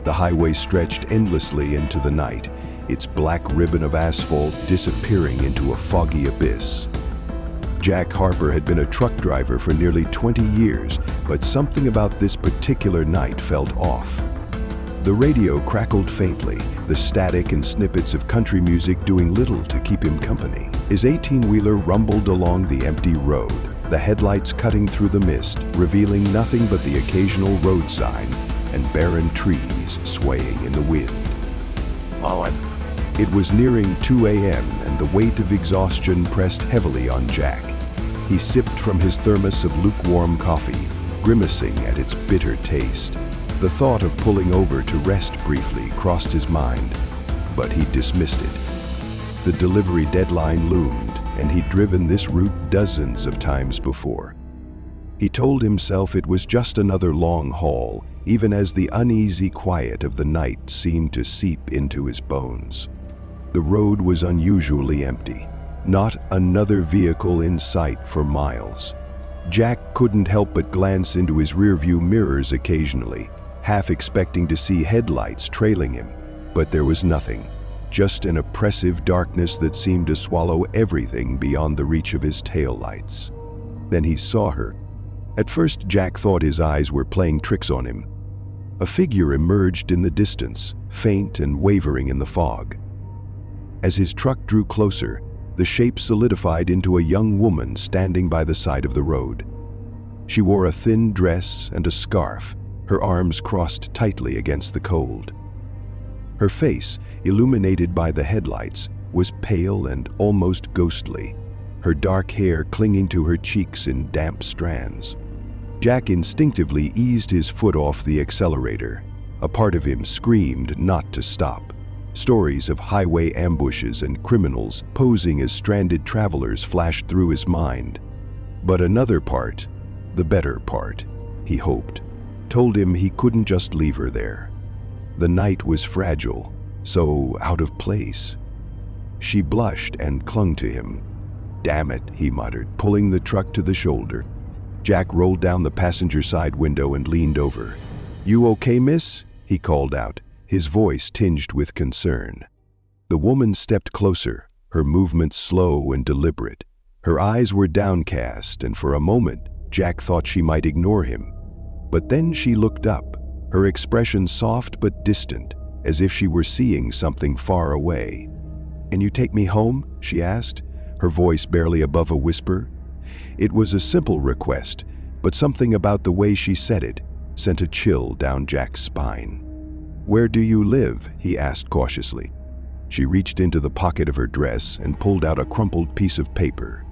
The highway stretched endlessly into the night, its black ribbon of asphalt disappearing into a foggy abyss. Jack Harper had been a truck driver for nearly 20 years, but something about this particular night felt off. The radio crackled faintly, the static and snippets of country music doing little to keep him company. His 18-wheeler rumbled along the empty road, the headlights cutting through the mist, revealing nothing but the occasional road sign and barren trees swaying in the wind. It was nearing 2 a.m. and the weight of exhaustion pressed heavily on Jack. He sipped from his thermos of lukewarm coffee, grimacing at its bitter taste. The thought of pulling over to rest briefly crossed his mind, but he dismissed it. The delivery deadline loomed, and he'd driven this route dozens of times before. He told himself it was just another long haul, even as the uneasy quiet of the night seemed to seep into his bones. The road was unusually empty, not another vehicle in sight for miles. Jack couldn't help but glance into his rearview mirrors occasionally, half expecting to see headlights trailing him, but there was nothing, just an oppressive darkness that seemed to swallow everything beyond the reach of his taillights. Then he saw her. At first, Jack thought his eyes were playing tricks on him. A figure emerged in the distance, faint and wavering in the fog. As his truck drew closer, the shape solidified into a young woman standing by the side of the road. She wore a thin dress and a scarf, her arms crossed tightly against the cold. Her face, illuminated by the headlights, was pale and almost ghostly, her dark hair clinging to her cheeks in damp strands. Jack instinctively eased his foot off the accelerator. A part of him screamed not to stop. Stories of highway ambushes and criminals posing as stranded travelers flashed through his mind. But another part, the better part, he hoped, told him he couldn't just leave her there. The night was fragile, so out of place. She blushed and clung to him. "Damn it," he muttered, pulling the truck to the shoulder. Jack rolled down the passenger side window and leaned over. "You okay, miss?" he called out, his voice tinged with concern. The woman stepped closer, her movements slow and deliberate. Her eyes were downcast, and for a moment, Jack thought she might ignore him. But then she looked up, her expression soft but distant, as if she were seeing something far away. "Can you take me home?" she asked, her voice barely above a whisper. It was a simple request, but something about the way she said it sent a chill down Jack's spine. "Where do you live?" he asked cautiously. She reached into the pocket of her dress and pulled out a crumpled piece of paper.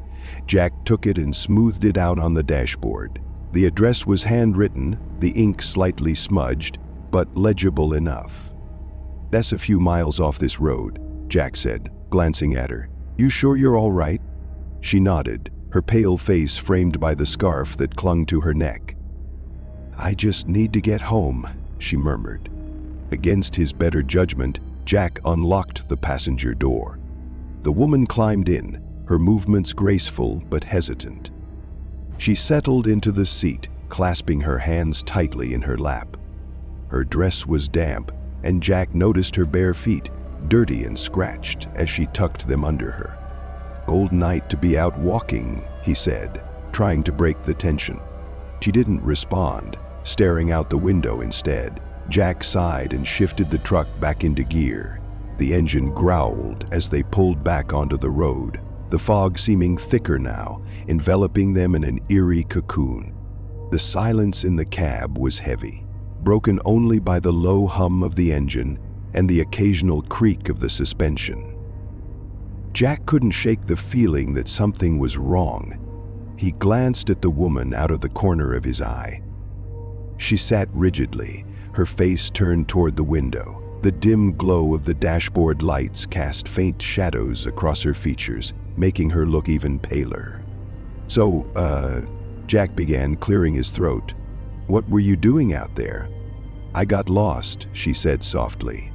Jack took it and smoothed it out on the dashboard. The address was handwritten, the ink slightly smudged, but legible enough. "That's a few miles off this road," Jack said, glancing at her. "You sure you're all right?" She nodded, her pale face framed by the scarf that clung to her neck. "I just need to get home," she murmured. Against his better judgment, Jack unlocked the passenger door. The woman climbed in, her movements graceful but hesitant. She settled into the seat, clasping her hands tightly in her lap. Her dress was damp, and Jack noticed her bare feet, dirty and scratched, as she tucked them under her. "Old night to be out walking," he said, trying to break the tension. She didn't respond, staring out the window instead. Jack sighed and shifted the truck back into gear. The engine growled as they pulled back onto the road, the fog seeming thicker now, enveloping them in an eerie cocoon. The silence in the cab was heavy, broken only by the low hum of the engine and the occasional creak of the suspension. Jack couldn't shake the feeling that something was wrong. He glanced at the woman out of the corner of his eye. She sat rigidly, her face turned toward the window. The dim glow of the dashboard lights cast faint shadows across her features, making her look even paler. "So, Jack began, clearing his throat. "What were you doing out there?" "I got lost," she said softly.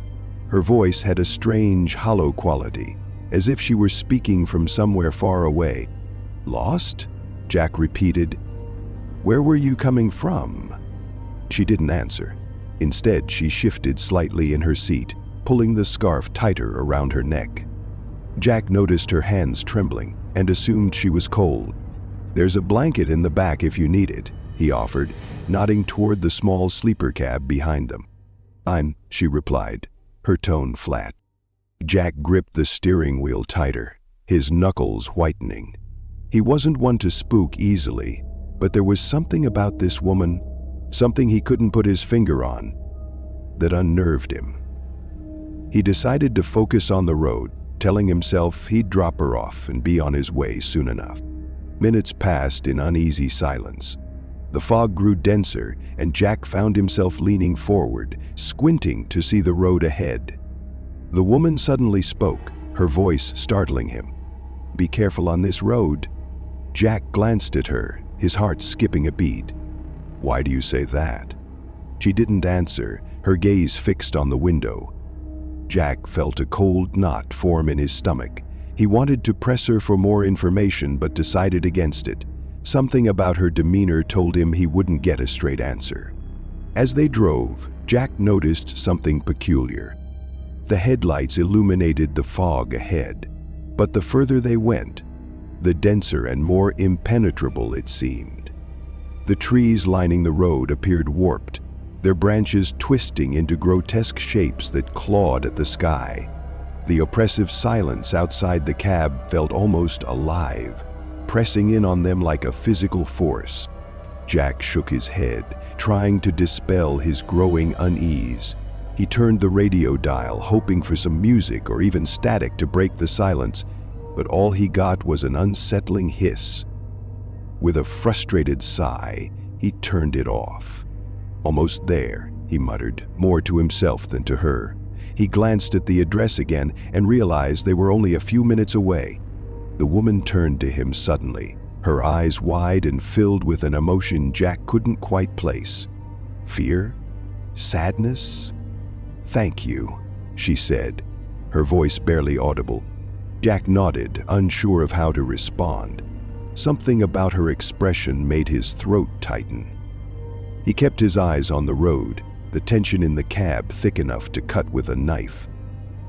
Her voice had a strange, hollow quality, as if she were speaking from somewhere far away. "Lost?" Jack repeated. "Where were you coming from?" She didn't answer. Instead, she shifted slightly in her seat, pulling the scarf tighter around her neck. Jack noticed her hands trembling and assumed she was cold. "There's a blanket in the back if you need it," he offered, nodding toward the small sleeper cab behind them. She replied, her tone flat. Jack gripped the steering wheel tighter, his knuckles whitening. He wasn't one to spook easily, but there was something about this woman, something he couldn't put his finger on, that unnerved him. He decided to focus on the road, telling himself he'd drop her off and be on his way soon enough. Minutes passed in uneasy silence. The fog grew denser, and Jack found himself leaning forward, squinting to see the road ahead. The woman suddenly spoke, her voice startling him. "Be careful on this road." Jack glanced at her, his heart skipping a beat. "Why do you say that?" She didn't answer, her gaze fixed on the window. Jack felt a cold knot form in his stomach. He wanted to press her for more information but decided against it. Something about her demeanor told him he wouldn't get a straight answer. As they drove, Jack noticed something peculiar. The headlights illuminated the fog ahead, but the further they went, the denser and more impenetrable it seemed. The trees lining the road appeared warped, their branches twisting into grotesque shapes that clawed at the sky. The oppressive silence outside the cab felt almost alive, pressing in on them like a physical force. Jack shook his head, trying to dispel his growing unease. He turned the radio dial, hoping for some music or even static to break the silence, but all he got was an unsettling hiss. With a frustrated sigh, he turned it off. "Almost there," he muttered, more to himself than to her. He glanced at the address again and realized they were only a few minutes away. The woman turned to him suddenly, her eyes wide and filled with an emotion Jack couldn't quite place. Fear? Sadness? "Thank you," she said, her voice barely audible. Jack nodded, unsure of how to respond. Something about her expression made his throat tighten. He kept his eyes on the road, the tension in the cab thick enough to cut with a knife.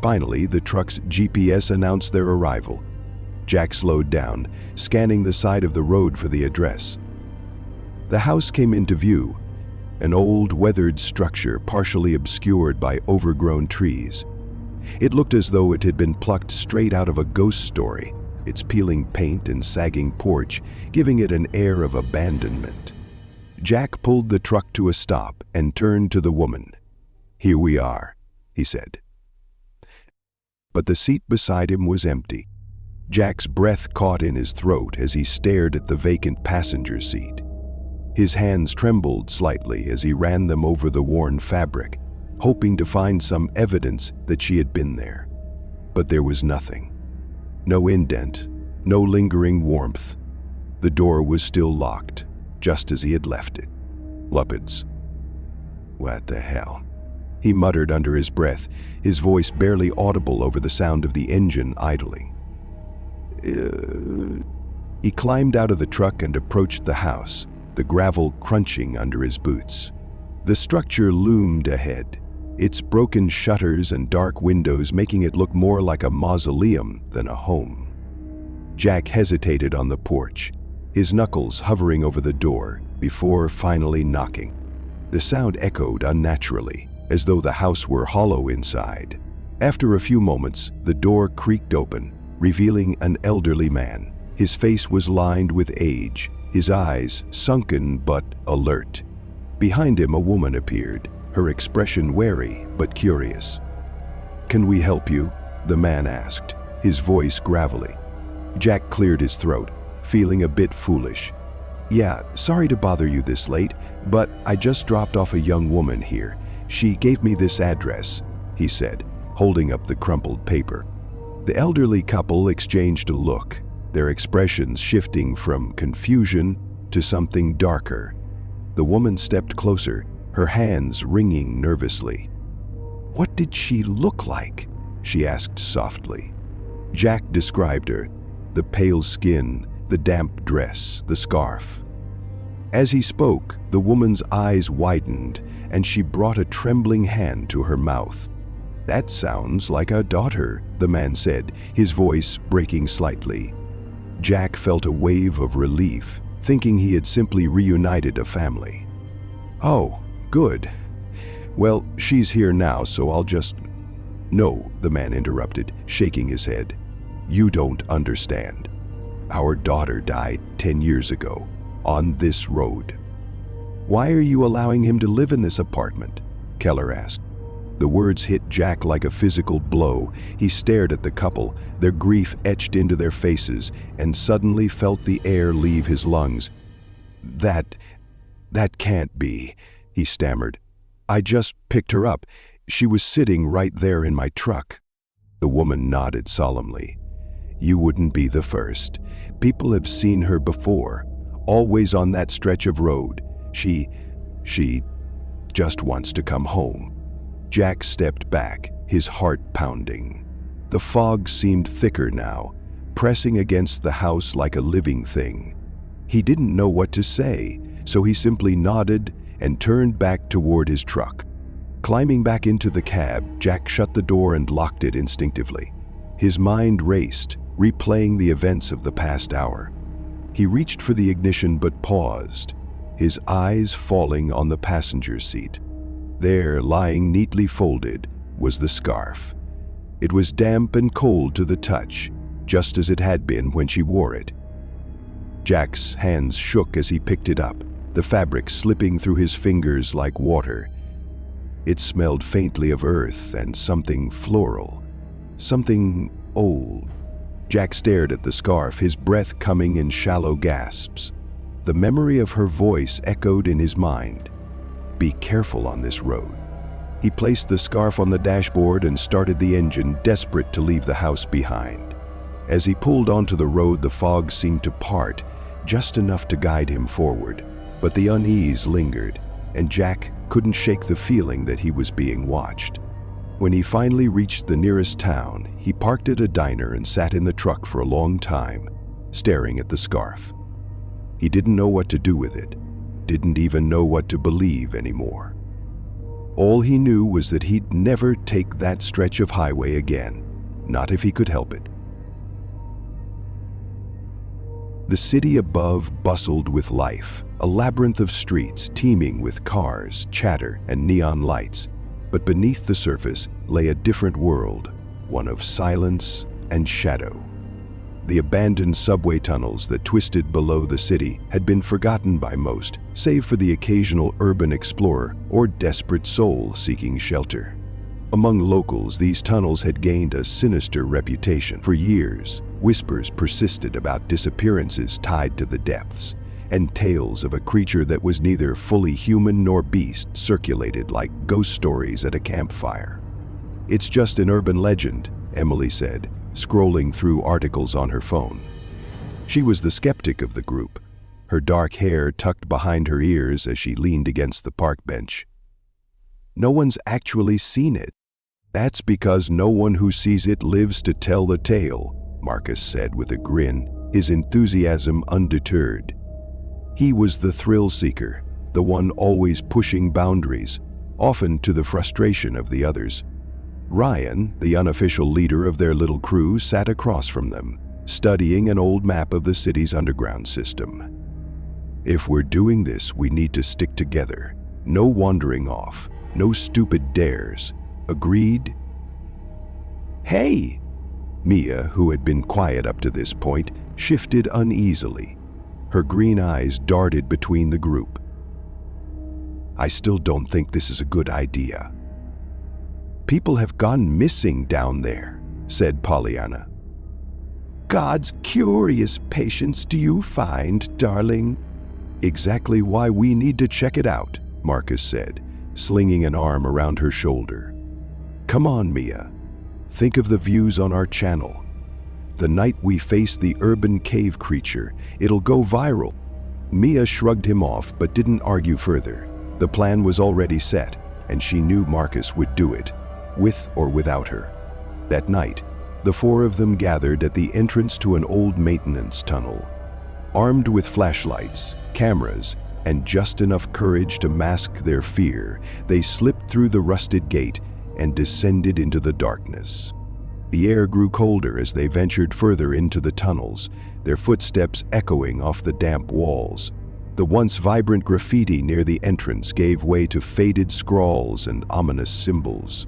Finally, the truck's GPS announced their arrival. Jack slowed down, scanning the side of the road for the address. The house came into view, an old, weathered structure partially obscured by overgrown trees. It looked as though it had been plucked straight out of a ghost story, its peeling paint and sagging porch giving it an air of abandonment. Jack pulled the truck to a stop and turned to the woman. "Here we are," he said. But the seat beside him was empty. Jack's breath caught in his throat as he stared at the vacant passenger seat. His hands trembled slightly as he ran them over the worn fabric, hoping to find some evidence that she had been there. But there was nothing. No indent, no lingering warmth. The door was still locked, just as he had left it. Lupids. "What the hell?" he muttered under his breath, his voice barely audible over the sound of the engine idling. He climbed out of the truck and approached the house, the gravel crunching under his boots. The structure loomed ahead, its broken shutters and dark windows making it look more like a mausoleum than a home. Jack hesitated on the porch, his knuckles hovering over the door, before finally knocking. The sound echoed unnaturally, as though the house were hollow inside. After a few moments, the door creaked open, revealing an elderly man. His face was lined with age, his eyes sunken but alert. Behind him, a woman appeared, her expression wary but curious. "Can we help you?" the man asked, his voice gravelly. Jack cleared his throat, feeling a bit foolish. "Yeah, sorry to bother you this late, but I just dropped off a young woman here. She gave me this address," he said, holding up the crumpled paper. The elderly couple exchanged a look, their expressions shifting from confusion to something darker. The woman stepped closer, her hands wringing nervously. "What did she look like?" she asked softly. Jack described her, the pale skin, the damp dress, the scarf. As he spoke, the woman's eyes widened, and she brought a trembling hand to her mouth. "That sounds like a daughter," the man said, his voice breaking slightly. Jack felt a wave of relief, thinking he had simply reunited a family. "Oh, good. Well, she's here now, so I'll just—" "No," the man interrupted, shaking his head. "You don't understand. Our daughter died 10 years ago, on this road." "Why are you allowing him to live in this apartment?" Keller asked. The words hit Jack like a physical blow. He stared at the couple, their grief etched into their faces, and suddenly felt the air leave his lungs. That can't be," he stammered. "I just picked her up. She was sitting right there in my truck." The woman nodded solemnly. "You wouldn't be the first. People have seen her before, always on that stretch of road. She just wants to come home." Jack stepped back, his heart pounding. The fog seemed thicker now, pressing against the house like a living thing. He didn't know what to say, so he simply nodded and turned back toward his truck. Climbing back into the cab, Jack shut the door and locked it instinctively. His mind raced, replaying the events of the past hour. He reached for the ignition but paused, his eyes falling on the passenger seat. There, lying neatly folded, was the scarf. It was damp and cold to the touch, just as it had been when she wore it. Jack's hands shook as he picked it up, the fabric slipping through his fingers like water. It smelled faintly of earth and something floral, something old. Jack stared at the scarf, his breath coming in shallow gasps. The memory of her voice echoed in his mind. "Be careful on this road." He placed the scarf on the dashboard and started the engine, desperate to leave the house behind. As he pulled onto the road, the fog seemed to part, just enough to guide him forward. But the unease lingered, and Jack couldn't shake the feeling that he was being watched. When he finally reached the nearest town, he parked at a diner and sat in the truck for a long time, staring at the scarf. He didn't know what to do with it, didn't even know what to believe anymore. All he knew was that he'd never take that stretch of highway again, not if he could help it. The city above bustled with life, a labyrinth of streets teeming with cars, chatter, and neon lights. But beneath the surface lay a different world, one of silence and shadow. The abandoned subway tunnels that twisted below the city had been forgotten by most, save for the occasional urban explorer or desperate soul seeking shelter. Among locals, these tunnels had gained a sinister reputation. For years, whispers persisted about disappearances tied to the depths, and tales of a creature that was neither fully human nor beast circulated like ghost stories at a campfire. "It's just an urban legend," Emily said, scrolling through articles on her phone. She was the skeptic of the group, her dark hair tucked behind her ears as she leaned against the park bench. "No one's actually seen it. That's because no one who sees it lives to tell the tale," Marcus said with a grin, his enthusiasm undeterred. He was the thrill seeker, the one always pushing boundaries, often to the frustration of the others. Ryan, the unofficial leader of their little crew, sat across from them, studying an old map of the city's underground system. "If we're doing this, we need to stick together. No wandering off, no stupid dares. Agreed?" "Hey!" Mia, who had been quiet up to this point, shifted uneasily. Her green eyes darted between the group. "I still don't think this is a good idea." "People have gone missing down there," said Pollyanna. "God's curious patience do you find, darling?" "Exactly why we need to check it out," Marcus said, slinging an arm around her shoulder. "Come on, Mia. Think of the views on our channel. The night we face the urban cave creature, it'll go viral." Mia shrugged him off but didn't argue further. The plan was already set, and she knew Marcus would do it, with or without her. That night, the four of them gathered at the entrance to an old maintenance tunnel. Armed with flashlights, cameras, and just enough courage to mask their fear, they slipped through the rusted gate and descended into the darkness. The air grew colder as they ventured further into the tunnels, their footsteps echoing off the damp walls. The once vibrant graffiti near the entrance gave way to faded scrawls and ominous symbols.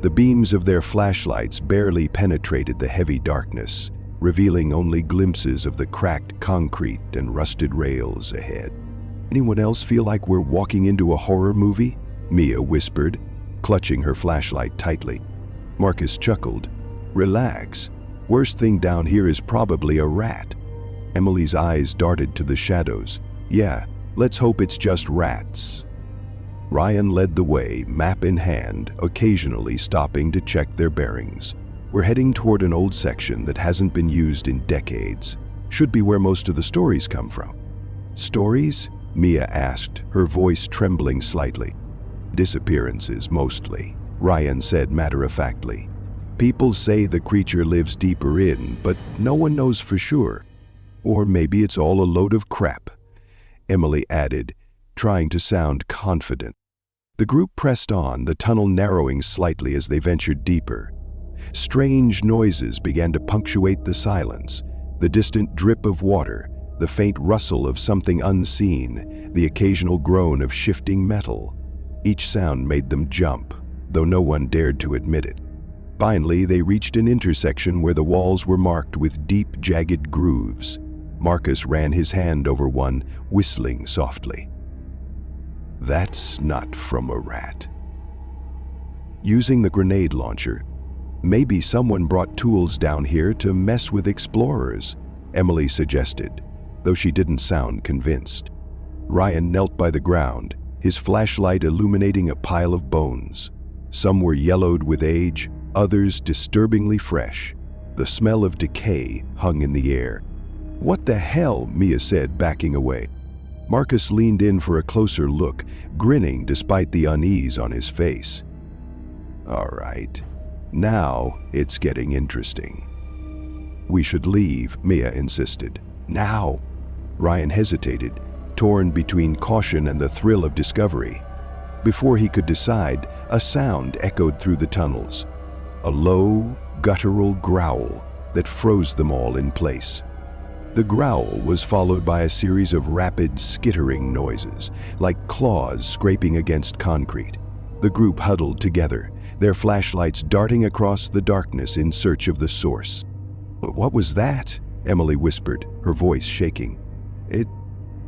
The beams of their flashlights barely penetrated the heavy darkness, revealing only glimpses of the cracked concrete and rusted rails ahead. "Anyone else feel like we're walking into a horror movie?" Mia whispered, clutching her flashlight tightly. Marcus chuckled. "Relax. Worst thing down here is probably a rat." Emily's eyes darted to the shadows. "Yeah, let's hope it's just rats." Ryan led the way, map in hand, occasionally stopping to check their bearings. "We're heading toward an old section that hasn't been used in decades. Should be where most of the stories come from." "Stories?" Mia asked, her voice trembling slightly. "Disappearances, mostly," Ryan said matter-of-factly. "People say the creature lives deeper in, but no one knows for sure. Or maybe it's all a load of crap," Emily added, trying to sound confident. The group pressed on, the tunnel narrowing slightly as they ventured deeper. Strange noises began to punctuate the silence, the distant drip of water, the faint rustle of something unseen, the occasional groan of shifting metal. Each sound made them jump, though no one dared to admit it. Finally, they reached an intersection where the walls were marked with deep, jagged grooves. Marcus ran his hand over one, whistling softly. "That's not from a rat." Using the grenade launcher, "Maybe someone brought tools down here to mess with explorers," Emily suggested, though she didn't sound convinced. Ryan knelt by the ground, his flashlight illuminating a pile of bones. Some were yellowed with age, others disturbingly fresh. The smell of decay hung in the air. "What the hell?" Mia said, backing away. Marcus leaned in for a closer look, grinning despite the unease on his face. "All right, now it's getting interesting." "We should leave," Mia insisted. "Now!" Ryan hesitated, torn between caution and the thrill of discovery. Before he could decide, a sound echoed through the tunnels. A low, guttural growl that froze them all in place. The growl was followed by a series of rapid, skittering noises, like claws scraping against concrete. The group huddled together, their flashlights darting across the darkness in search of the source. "What was that?" Emily whispered, her voice shaking.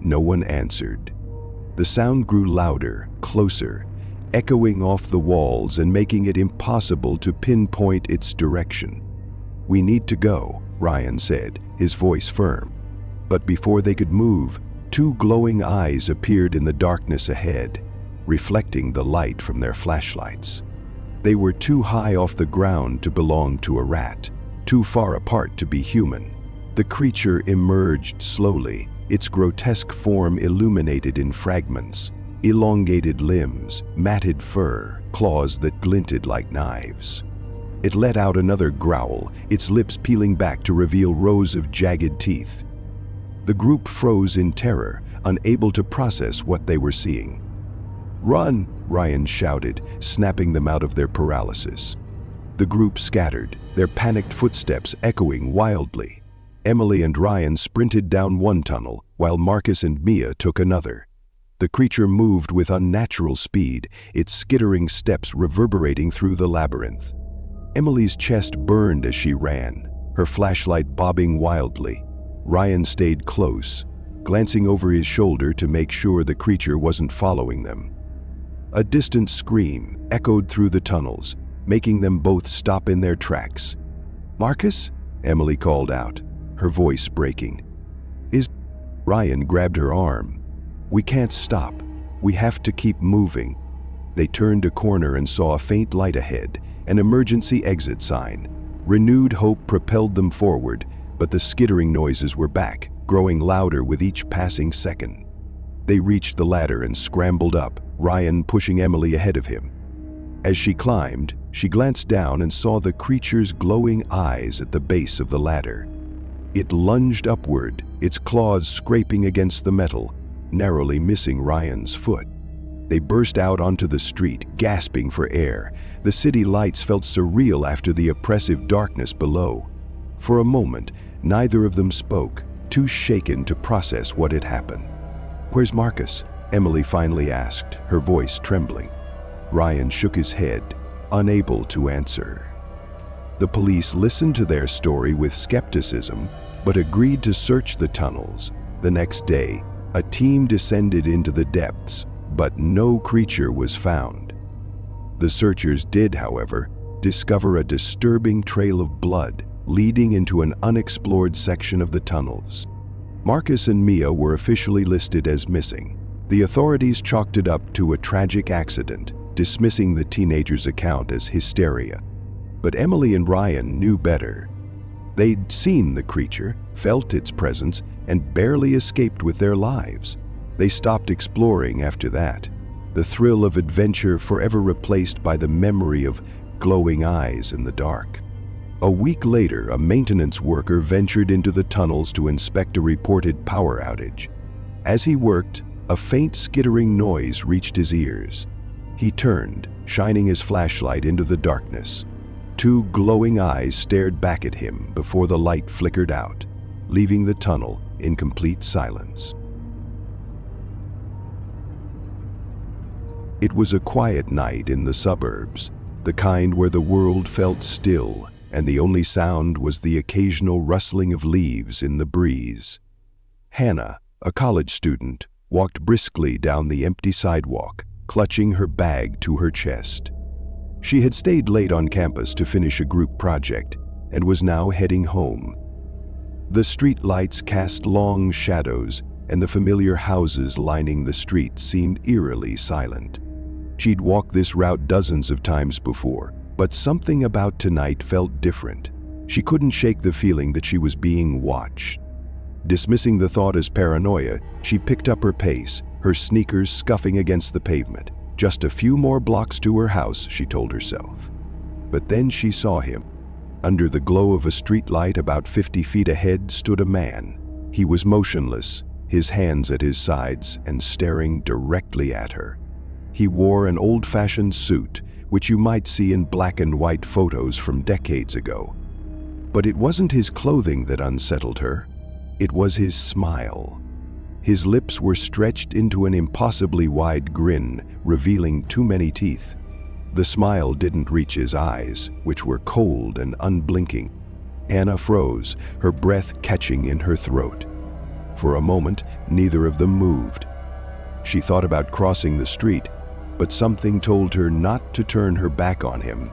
No one answered. The sound grew louder, closer, echoing off the walls and making it impossible to pinpoint its direction. "We need to go," Ryan said, his voice firm. But before they could move, two glowing eyes appeared in the darkness ahead, reflecting the light from their flashlights. They were too high off the ground to belong to a rat, too far apart to be human. The creature emerged slowly, its grotesque form illuminated in fragments, elongated limbs, matted fur, claws that glinted like knives. It let out another growl, its lips peeling back to reveal rows of jagged teeth. The group froze in terror, unable to process what they were seeing. "Run!" Ryan shouted, snapping them out of their paralysis. The group scattered, their panicked footsteps echoing wildly. Emily and Ryan sprinted down one tunnel, while Marcus and Mia took another. The creature moved with unnatural speed, its skittering steps reverberating through the labyrinth. Emily's chest burned as she ran, her flashlight bobbing wildly. Ryan stayed close, glancing over his shoulder to make sure the creature wasn't following them. A distant scream echoed through the tunnels, making them both stop in their tracks. "Marcus?" Emily called out, her voice breaking. Ryan grabbed her arm. "We can't stop. We have to keep moving." They turned a corner and saw a faint light ahead, an emergency exit sign. Renewed hope propelled them forward, but the skittering noises were back, growing louder with each passing second. They reached the ladder and scrambled up, Ryan pushing Emily ahead of him. As she climbed, she glanced down and saw the creature's glowing eyes at the base of the ladder. It lunged upward, its claws scraping against the metal, narrowly missing Ryan's foot. They burst out onto the street, gasping for air. The city lights felt surreal after the oppressive darkness below. For a moment, neither of them spoke, too shaken to process what had happened. "Where's Marcus?" Emily finally asked, her voice trembling. Ryan shook his head, unable to answer. The police listened to their story with skepticism, but agreed to search the tunnels. The next day, a team descended into the depths, but no creature was found. The searchers did, however, discover a disturbing trail of blood leading into an unexplored section of the tunnels. Marcus and Mia were officially listed as missing. The authorities chalked it up to a tragic accident, dismissing the teenager's account as hysteria. But Emily and Ryan knew better. They'd seen the creature, felt its presence, and barely escaped with their lives. They stopped exploring after that, the thrill of adventure forever replaced by the memory of glowing eyes in the dark. A week later, a maintenance worker ventured into the tunnels to inspect a reported power outage. As he worked, a faint skittering noise reached his ears. He turned, shining his flashlight into the darkness. Two glowing eyes stared back at him before the light flickered out, leaving the tunnel in complete silence. It was a quiet night in the suburbs, the kind where the world felt still, and the only sound was the occasional rustling of leaves in the breeze. Hannah, a college student, walked briskly down the empty sidewalk, clutching her bag to her chest. She had stayed late on campus to finish a group project and was now heading home. The street lights cast long shadows, and the familiar houses lining the street seemed eerily silent. She'd walked this route dozens of times before, but something about tonight felt different. She couldn't shake the feeling that she was being watched. Dismissing the thought as paranoia, she picked up her pace, her sneakers scuffing against the pavement. Just a few more blocks to her house, she told herself. But then she saw him. Under the glow of a streetlight about 50 feet ahead stood a man. He was motionless, his hands at his sides and staring directly at her. He wore an old-fashioned suit, which you might see in black and white photos from decades ago. But it wasn't his clothing that unsettled her. It was his smile. His lips were stretched into an impossibly wide grin, revealing too many teeth. The smile didn't reach his eyes, which were cold and unblinking. Hannah froze, her breath catching in her throat. For a moment, neither of them moved. She thought about crossing the street, but something told her not to turn her back on him.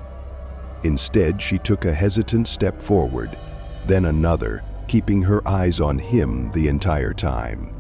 Instead, she took a hesitant step forward, then another, keeping her eyes on him the entire time.